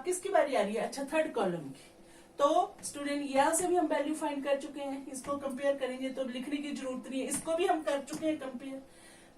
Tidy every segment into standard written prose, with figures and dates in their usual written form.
किसकी बारी आ रही है? अच्छा, थर्ड कॉलम की। तो स्टूडेंट यहाँ से भी हम वैल्यू फाइंड कर चुके हैं, इसको कंपेयर करेंगे तो लिखने की जरूरत नहीं है, इसको भी हम कर चुके हैं कंपेयर,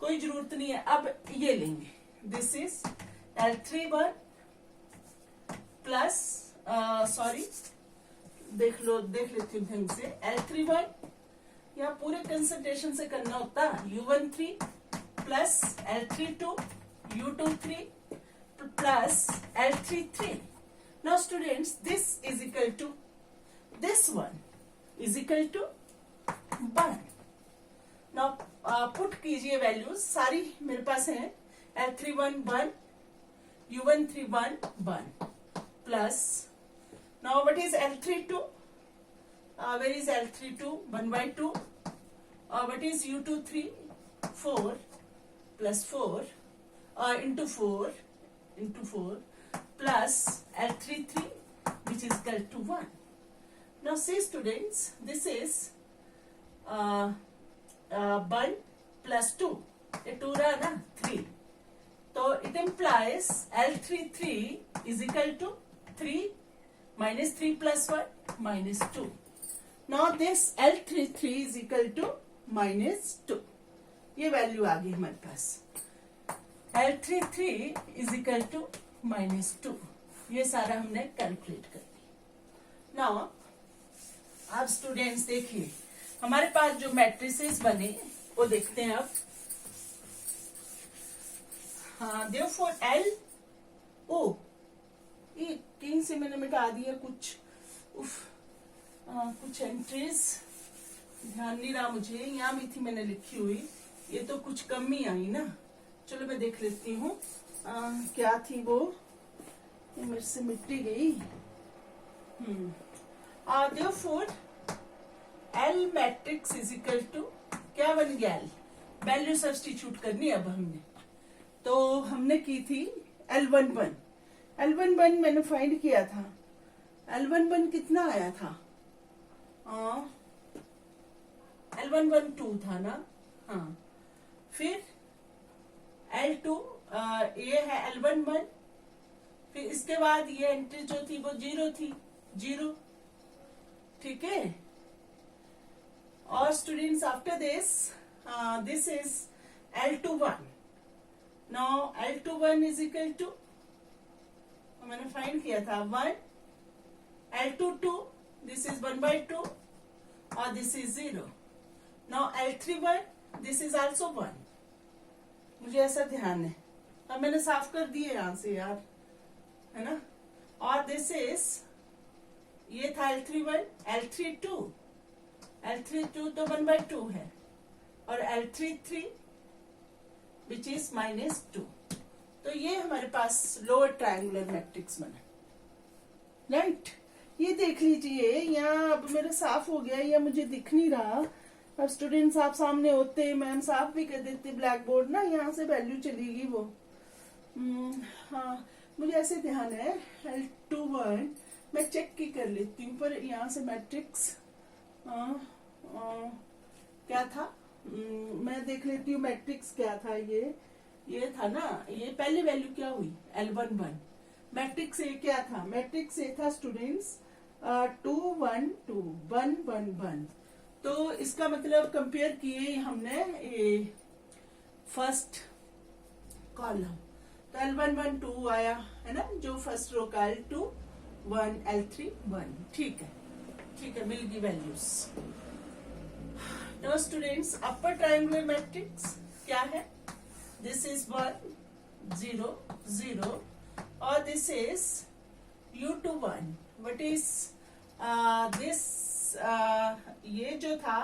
कोई जरूरत नहीं है। अब ये लेंगे, this is L31 plus sorry देख लेती हूँ ढंग से। L31 या पूरे कंसंट्रेशन से करना होता, U13 plus L32 U23 plus L33. Now students, this is equal to this one is equal to 1. Now put कीजिए वैल्यूज, सारी मेरे पास है। L31 1, U13 1 plus, now what is L32? Where is L32? 1 by 2. What is U23? 4 plus 4 into 4 plus L33, which is equal to 1. Now see students, this is 1 plus 2, ये 2 रहा ना 3, तो it implies L33 is equal to 3 minus 3 plus 1 minus 2. Now this L33 is equal to minus 2. ये value आ गई हमारे पास, L33 is equal to minus 2. ये सारा हमने कैलकुलेट कर दिया। नाउ अब स्टूडेंट्स देखिए, हमारे पास जो मैट्रिसेस बने वो देखते हैं अब। हाँ, therefore L O, ये कहीं से मैंने मिटा दिया कुछ, कुछ एंट्रीज ध्यान नहीं रहा मुझे, यहाँ भी थी मैंने लिखी हुई, ये तो कुछ कमी आई ना। चलो मैं देख लेती हूँ क्या थी वो, ये मेरे से मिट्टी गई। therefore L matrix is equal to क्या बन गया? L वैल्यू सब्स्टिट्यूट करनी अब हमने, तो हमने की थी L11 मैंने फाइंड किया था। L11 कितना आया था? L11 2 था ना। हाँ, फिर L2 ये है L11, फिर इसके बाद ये एंट्री जो थी वो 0 थी, 0, ठीक है। और students after this is L21. Now L21 is equal to, मैंने फाइंड किया था 1, L22 दिस इज 1 by 2 और this is 0. Now L31 this is also 1, मुझे ऐसा ध्यान है। अब मैंने साफ कर दिए यहां से यार, है ना। और दिस इज, ये था L31, L32 तो 1 by 2 है, और L33 विच इज -2। तो ये हमारे पास लोअर ट्रायंगुलर मैट्रिक्स बना, राइट। ये देख लीजिए यहाँ, अब मेरा साफ हो गया, या मुझे दिख नहीं रहा। अब स्टूडेंट्स आप सामने होते, मैम साफ भी कर देते ब्लैक बोर्ड ना, यहाँ से वैल्यू चलेगी वो। हाँ, मुझे ऐसे ध्यान है L21 मैं चेक की कर लेती हूँ, पर यहाँ से मैट्रिक्स क्या था, मैं देख लेती हूँ मैट्रिक्स क्या था। ये था ना, ये पहली वैल्यू क्या हुई? L11। मैट्रिक्स ए क्या था? मैट्रिक्स ए था स्टूडेंट्स 2 1 2 1 1 1। तो इसका मतलब कंपेयर किए हमने फर्स्ट कॉलम, तो L11 2 आया है ना, जो फर्स्ट रो का L2 1 L3 1, ठीक है, मिल गई values. Now students upper triangular matrix क्या है? दिस इज 1 0 0 और this is U21। What is this? ये जो था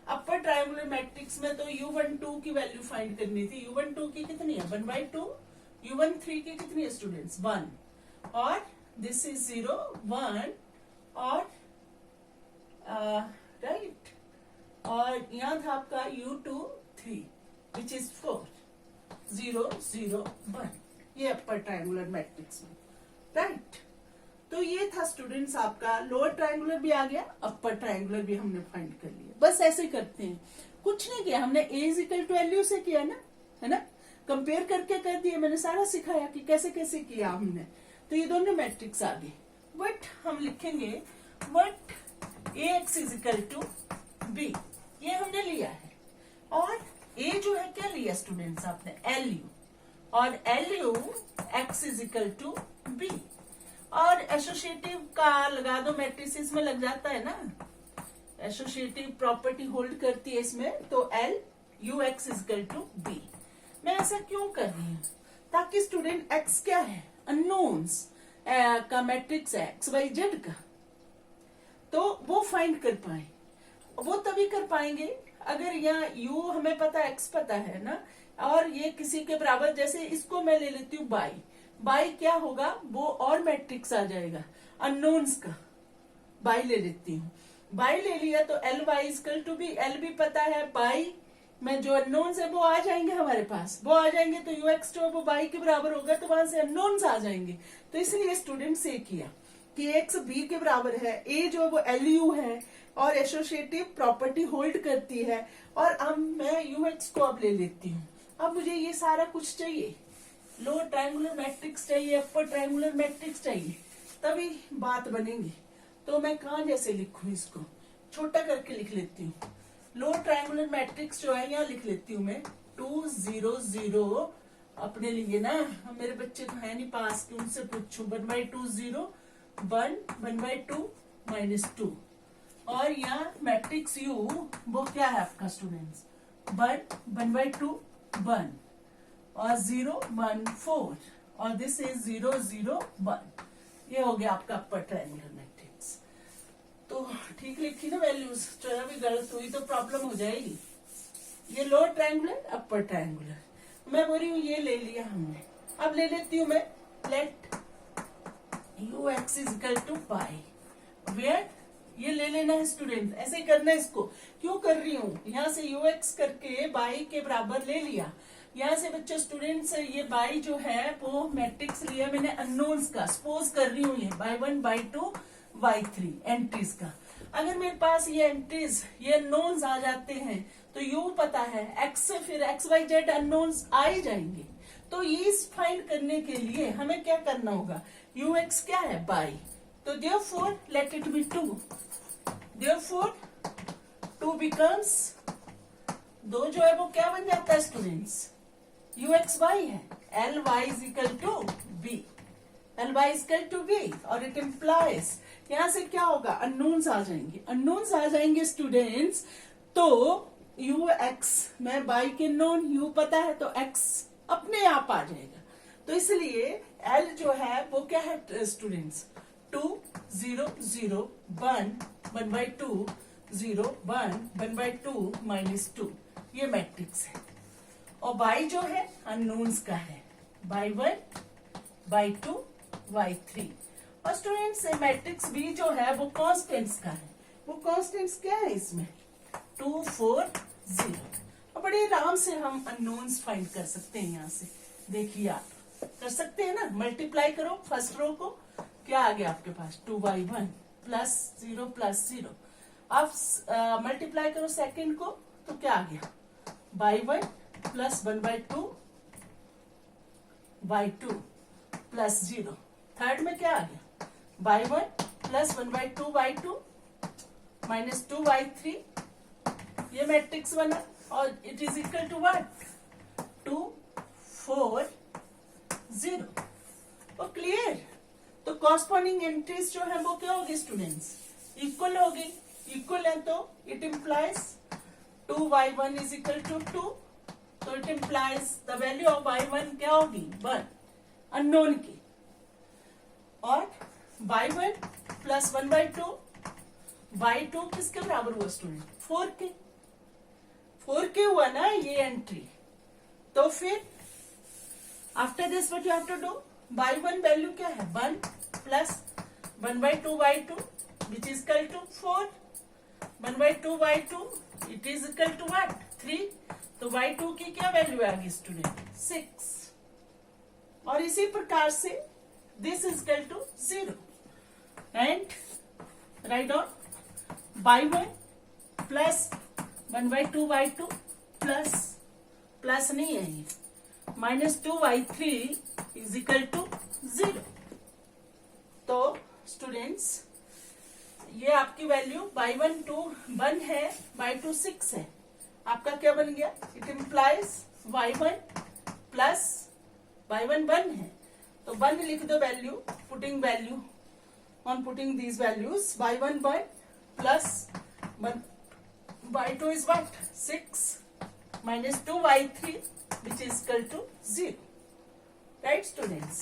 अपर ट्रायंगुलर मैट्रिक्स में, तो U12 की वैल्यू फाइंड करनी थी। U12 की कितनी है? 1 by 2। U13 की कितनी है स्टूडेंट्स? 1। और दिस इज 0 1 और राइट, और यहाँ था आपका U23 विच इज 4 0 0 1। ये अपर ट्रायंगुलर मैट्रिक्स में, राइट। तो ये था स्टूडेंट्स आपका, लोअर ट्रायंगुलर भी आ गया, अपर ट्रायंगुलर भी हमने फाइंड कर लिया। बस ऐसे करते हैं, कुछ नहीं किया हमने, A is equal to LU से किया ना, है ना, कंपेयर करके कर दिया। मैंने सारा सिखाया कि कैसे कैसे किया हमने। तो ये दोनों मैट्रिक्स आ गए। बट हम लिखेंगे but Ax is equal to b, ये हमने लिया है। और ए जो है क्या लिया स्टूडेंट्स आपने, LU, और LU x is equal to b. और एसोसिएटिव का लगा दो, मैट्रिसेस में लग जाता है ना, एसोसिएटिव प्रॉपर्टी होल्ड करती है इसमें, तो LU x is equal to b. मैं ऐसा क्यों कर रही हूँ, ताकि स्टूडेंट x क्या है, अननोन्स का मैट्रिक्स है XYZ का, तो वो फाइंड कर पाए। वो तभी कर पाएंगे अगर यहाँ u हमें पता है, x पता है ना, और ये किसी के बराबर, जैसे इसको मैं ले लेती हूँ बाई, बाई क्या होगा, वो और मैट्रिक्स आ जाएगा अननोन्स का, बाई ले लेती हूँ। बाई ले लिया तो LY equal to b, L भी पता है, बाई में जो अननोन्स है वो आ जाएंगे हमारे पास, वो आ जाएंगे तो UX जो है वो बाई के बराबर होगा, तो वहां से अननोन्स आ जाएंगे। तो इसलिए स्टूडेंट से किया कि x b के बराबर है, a जो है वो LU है और एसोसिएटिव प्रॉपर्टी होल्ड करती है, और अब मैं UX को अब ले लेती हूँ। अब मुझे ये सारा कुछ चाहिए, लोअर ट्रायंगुलर मैट्रिक्स चाहिए, अपर ट्रायंगुलर मैट्रिक्स चाहिए, तभी बात बनेगी। तो मैं कहाँ जैसे लिखूं, इसको छोटा करके लिख लेती हूँ। लोअर ट्रायंगुलर मैट्रिक्स जो है यहाँ लिख लेती हूँ मैं 2 0 0, अपने लिए ना, मेरे बच्चे तो है नहीं पास कि उनसे पूछूं, 1/2 0 1 1/2 -2, और यहाँ मैट्रिक्स U वो क्या है आपका स्टूडेंट्स, 1/2 1 और 0 1 4, और दिस इज 0 0 1। ये हो गया आपका अपर ट्रायंगुलर मैट्रिक्स। तो ठीक लिखी ना वैल्यूज, जरा भी गलत हुई तो प्रॉब्लम हो जाएगी। ये लोअर ट्रायंगुलर, अपर ट्रायंगुलर, मैं बोल रही हूँ ये ले लिया हमने। अब ले लेती हूँ मैं, let UX is equal to y, where ये ले लेना है स्टूडेंट, ऐसे ही करना है इसको। क्यों कर रही हूँ, यहाँ से UX करके बाई के बराबर ले लिया, यहाँ से बच्चे स्टूडेंट्स ये बाई जो है वो मैट्रिक्स लिया मैंने अननोन्स का, सपोज कर रही हूँ ये by 1 by 2 by 3 एंट्रीज का। अगर मेरे पास ये एंट्रीज, ये अननोन्स आ जाते हैं तो U पता है, X से फिर XYZ अननोन्स आ ही जाएंगे। तो ये फाइंड करने के लिए हमें क्या करना होगा, UX क्या है, बाई, तो therefore let it be 2, therefore 2 becomes, 2 जो है वो क्या बन जाता है स्टूडेंट्स, UXY है, LY is equal to B, LY is equal to B, और it implies यहाँ से क्या होगा, अननोन्स आ जाएंगे, अननोन्स आ जाएंगे स्टूडेंट्स, तो UX में बाई के नोन U पता है तो X अपने आप आ जाएगा। तो इसलिए L जो है वो क्या है स्टूडेंट्स, 2 0 0 1 1/2 0 1 1/2 -2, ये मैट्रिक्स है। और बाई जो है अननोन्स का है, by 1 by 2 by 3। और स्टूडेंट्स मैट्रिक्स बी जो है वो कॉन्स्टेंट्स का है, वो कॉन्स्टेंट्स क्या है इसमें, 2 4 0। और बड़े आराम से हम अननोन्स फाइंड कर सकते हैं, यहाँ से देखिए आप कर सकते हैं ना, मल्टीप्लाई करो फर्स्ट रो को, क्या आ गया आपके पास 2/1 +0 +0। अब मल्टीप्लाई करो सेकंड को, तो क्या आ गया by 1 +1/2 by 2 +0। थर्ड में क्या आ गया by 1 +1/2 by 2 -2 by 3, ये मैट्रिक्स बना, और it is equal to what, 2 4 0। और क्लियर, तो कॉरस्पॉन्डिंग एंट्रीज जो है वो क्या होगी स्टूडेंट्स, इक्वल होगी, इक्वल है तो it implies 2y1 is equal to 2, तो it implies the value of y1 क्या होगी 1 अननोन की, और y1 +1/2 by 2 किसके बराबर हुआ स्टूडेंट, 4 के, 4 के हुआ ना ये एंट्री। तो फिर after this what you have to do, y1 value क्या है 1 +1/2 by 2 which is equal to 4, 1/2 by 2 it is equal to what 3, तो y2 की क्या वैल्यू आ गई स्टूडेंट 6। और इसी प्रकार से this is equal to 0 and right on y1 +1/2 by 2 plus नहीं है ये -2 by 3 is equal to 0। Students ये आपकी वैल्यू बाई 1 2 1 है, बाई 2 6 है। आपका क्या बन गया? It implies y1 plus y1 1 है, तो 1 लिख दो value, putting value on putting these values y1 1 plus y2 is what? 6 minus 2y3 which is equal to 0. Right students?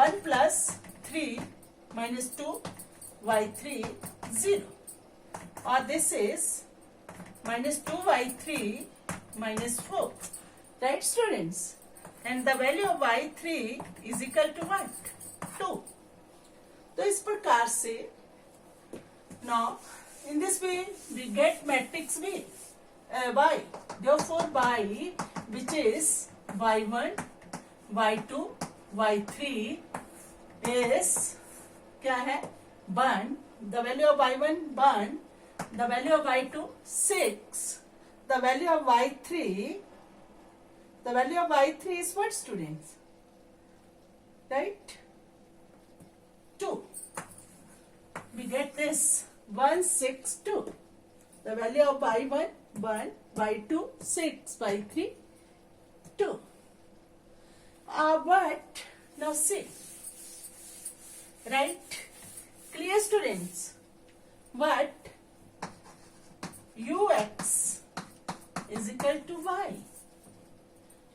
1 plus 3 minus 2y3 0. Or this is minus 2y3 minus 4. Right students? And the value of y3 is equal to what? 2. तो इस प्रकार से now in this way we get matrix B y. Therefore y which is y1 y2 y3 is क्या है? 1. The value of y1 1. The value of y2 6. The value of y3. The value of y3 is what, students? Right? 2. We get this 1 6 2. The value of y1 1, y2 6, y3 2. But now see, right? Clear students? What ux is equal to y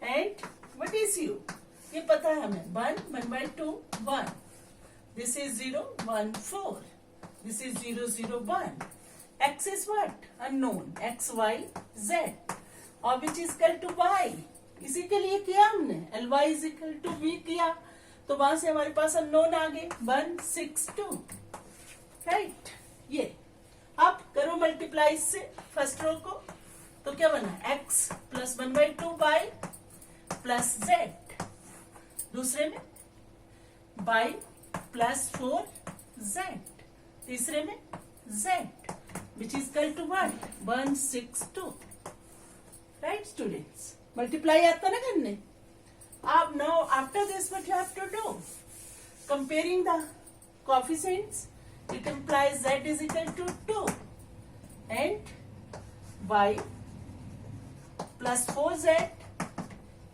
and what is u? ये पता है हमें 1 1 by 2 1. This is 0 1 4. This is 0 0 1. X is what? Unknown. X, Y, Z. और which is equal to Y. इसी के लिए किया हमने. Ly is equal to V किया. तो वहां से हमारे पास unknown आ गए. 1 6 2. Right? ये. अब करो मल्टीप्लाई से फर्स्ट रो को. तो क्या बना? X plus 1 by 2 Y plus Z. दूसरे में Y plus 4 Z. तीसरे में Z. Which is equal to what? 1 6 2. Right students? Multiply आता ना करने. अब now after this what you have to do? Comparing the coefficients, it implies z is equal to 2 and y plus 4z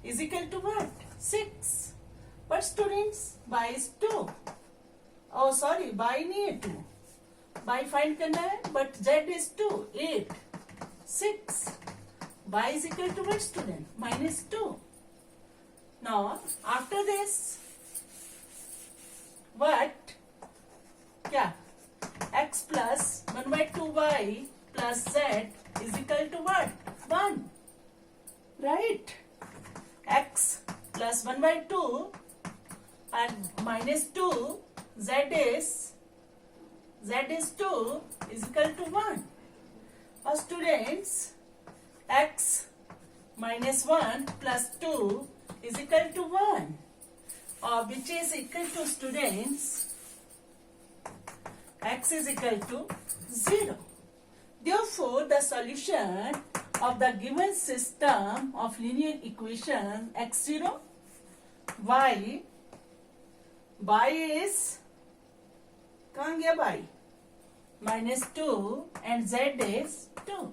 is equal to what? 6. But students, y is 2. Oh sorry, y नहीं है 2. y find करना है, but z is 2 8 6. y is equal to what, student? minus 2. Now after this what? क्या? x plus 1 by 2y plus z is equal to what? 1. Right? x plus 1 by 2 and minus 2 z is 2 is equal to 1. Or students, x minus 1 plus 2 is equal to 1. Or which is equal to, students, x is equal to 0. Therefore, the solution of the given system of linear equation x0, y is कहाँ गया y? minus 2 and z is 2.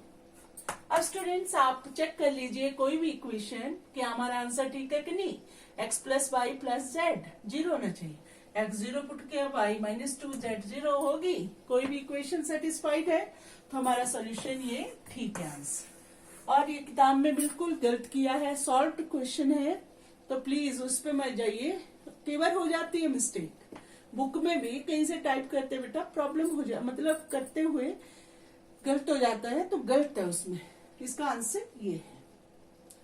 अब students आप check कर लीजिए कोई भी equation कि हमारा आंसर ठीक है कि नहीं. x plus y plus z 0 होना चाहिए. x 0 पुट किया, y minus 2 z 0 होगी. कोई भी इक्वेशन सेटिस्फाइड है तो हमारा सोल्यूशन ये ठीक है आंसर. और ये किताब में बिल्कुल गलत किया है, सॉल्व क्वेश्चन है, तो प्लीज उस पर मत जाइए. कई बार हो जाती है मिस्टेक, बुक में भी कहीं से टाइप करते बेटा प्रॉब्लम हो जाए, मतलब करते हुए गलत हो जाता है, तो गलत है उसमें. इसका आंसर ये है.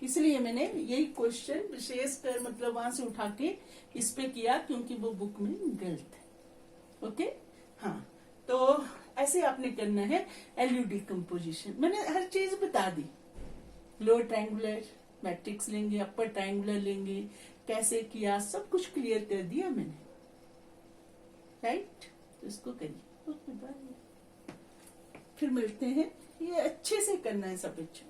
इसलिए मैंने यही क्वेश्चन विशेष कर मतलब वहां से उठा के इस पे किया, क्योंकि वो बुक में गलत है. ओके, हाँ, तो ऐसे आपने करना है. एलयूडी कंपोजिशन मैंने हर चीज बता दी. लोअर ट्रायंगुलर मैट्रिक्स लेंगे, अपर ट्रायंगुलर लेंगे, कैसे किया सब कुछ क्लियर कर दिया मैंने. राइट, तो इसको करिए. Okay, bye. फिर मिलते हैं. ये अच्छे से करना है सब बच्चों.